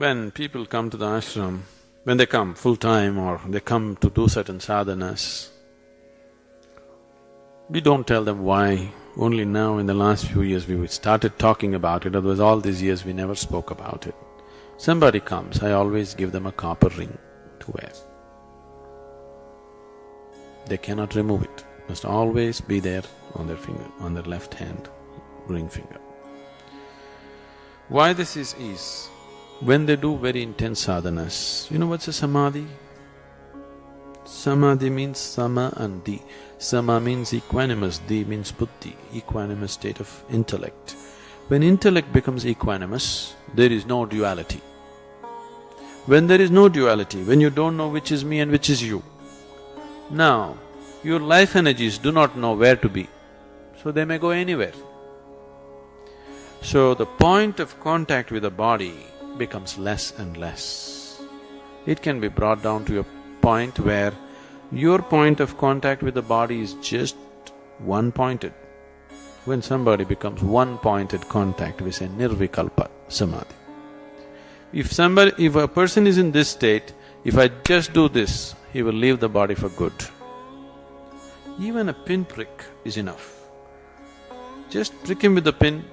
When people come to the ashram, when they come full-time or they come to do certain sadhanas, we don't tell them why. Only now in the last few years we started talking about it, otherwise all these years we never spoke about it. Somebody comes, I always give them a copper ring to wear. They cannot remove it, must always be there on their finger, on their left hand, ring finger. Why this is, when they do very intense sadhanas, you know what's a samadhi? Samadhi means sama and di. Sama means equanimous, di means buddhi, equanimous state of intellect. When intellect becomes equanimous, there is no duality. When there is no duality, when you don't know which is me and which is you, now your life energies do not know where to be, so they may go anywhere. So the point of contact with the body becomes less and less. It can be brought down to a point where your point of contact with the body is just one-pointed. When somebody becomes one-pointed contact, we say nirvikalpa samadhi. If a person is in this state, if I just do this, he will leave the body for good. Even a pinprick is enough. Just prick him with the pin,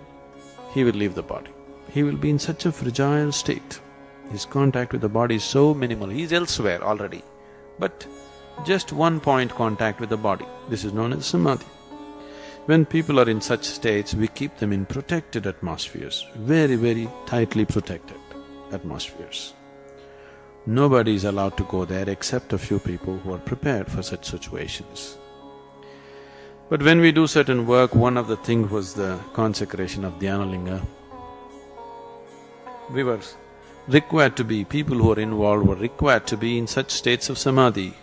he will leave the body. He will be in such a fragile state. His contact with the body is so minimal, he is elsewhere already. But just one-point contact with the body, this is known as samadhi. When people are in such states, we keep them in protected atmospheres, very, very tightly protected atmospheres. Nobody is allowed to go there except a few people who are prepared for such situations. But when we do certain work, one of the things was the consecration of Dhyanalinga. We were required to be, people who were involved were required to be in such states of samadhi,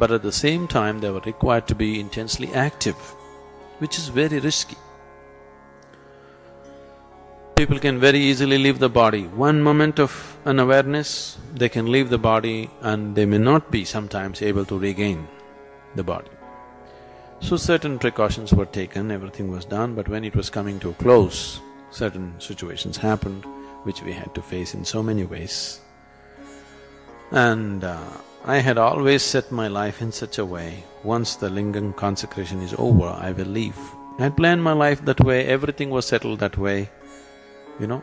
but at the same time they were required to be intensely active, which is very risky. People can very easily leave the body. One moment of unawareness, they can leave the body and they may not be sometimes able to regain the body. So certain precautions were taken, everything was done, but when it was coming to a close, certain situations happened which we had to face in so many ways. And I had always set my life in such a way, once the lingam consecration is over, I will leave. I had planned my life that way, everything was settled that way,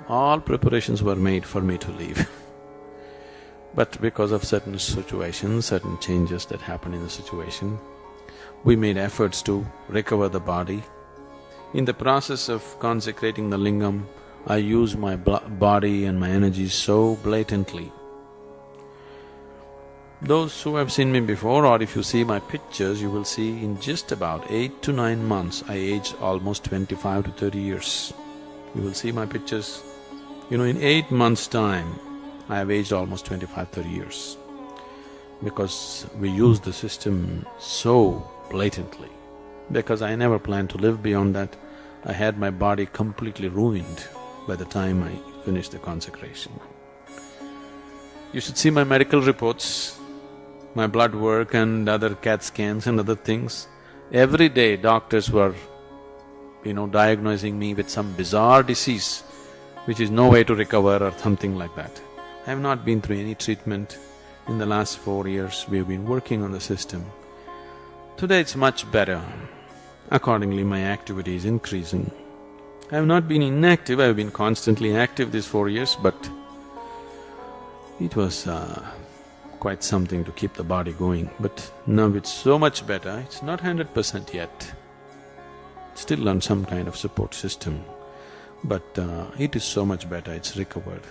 all preparations were made for me to leave. But because of certain situations, certain changes that happened in the situation, we made efforts to recover the body. In the process of consecrating the lingam, I used my body and my energy so blatantly. Those who have seen me before, or if you see my pictures, you will see in just about 8 to 9 months, I aged almost 25 to 30 years. You will see my pictures, in 8 months' time, I have aged almost 25–30 years. Because we used the system so blatantly, because I never planned to live beyond that. I had my body completely ruined by the time I finished the consecration. You should see my medical reports, my blood work and other CAT scans and other things. Every day doctors were, diagnosing me with some bizarre disease which is no way to recover or something like that. I have not been through any treatment. In the last 4 years, we have been working on the system. Today it's much better. Accordingly, my activity is increasing. I have not been inactive, I have been constantly active these 4 years, but it was quite something to keep the body going. But now it's so much better, it's not 100% yet. Still on some kind of support system, but it is so much better, it's recovered.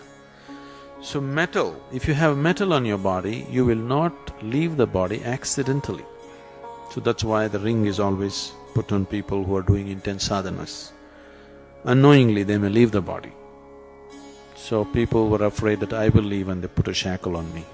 So metal, if you have metal on your body, you will not leave the body accidentally. So that's why the ring is always put on people who are doing intense sadhanas. Unknowingly they may leave the body. So people were afraid that I will leave and they put a shackle on me.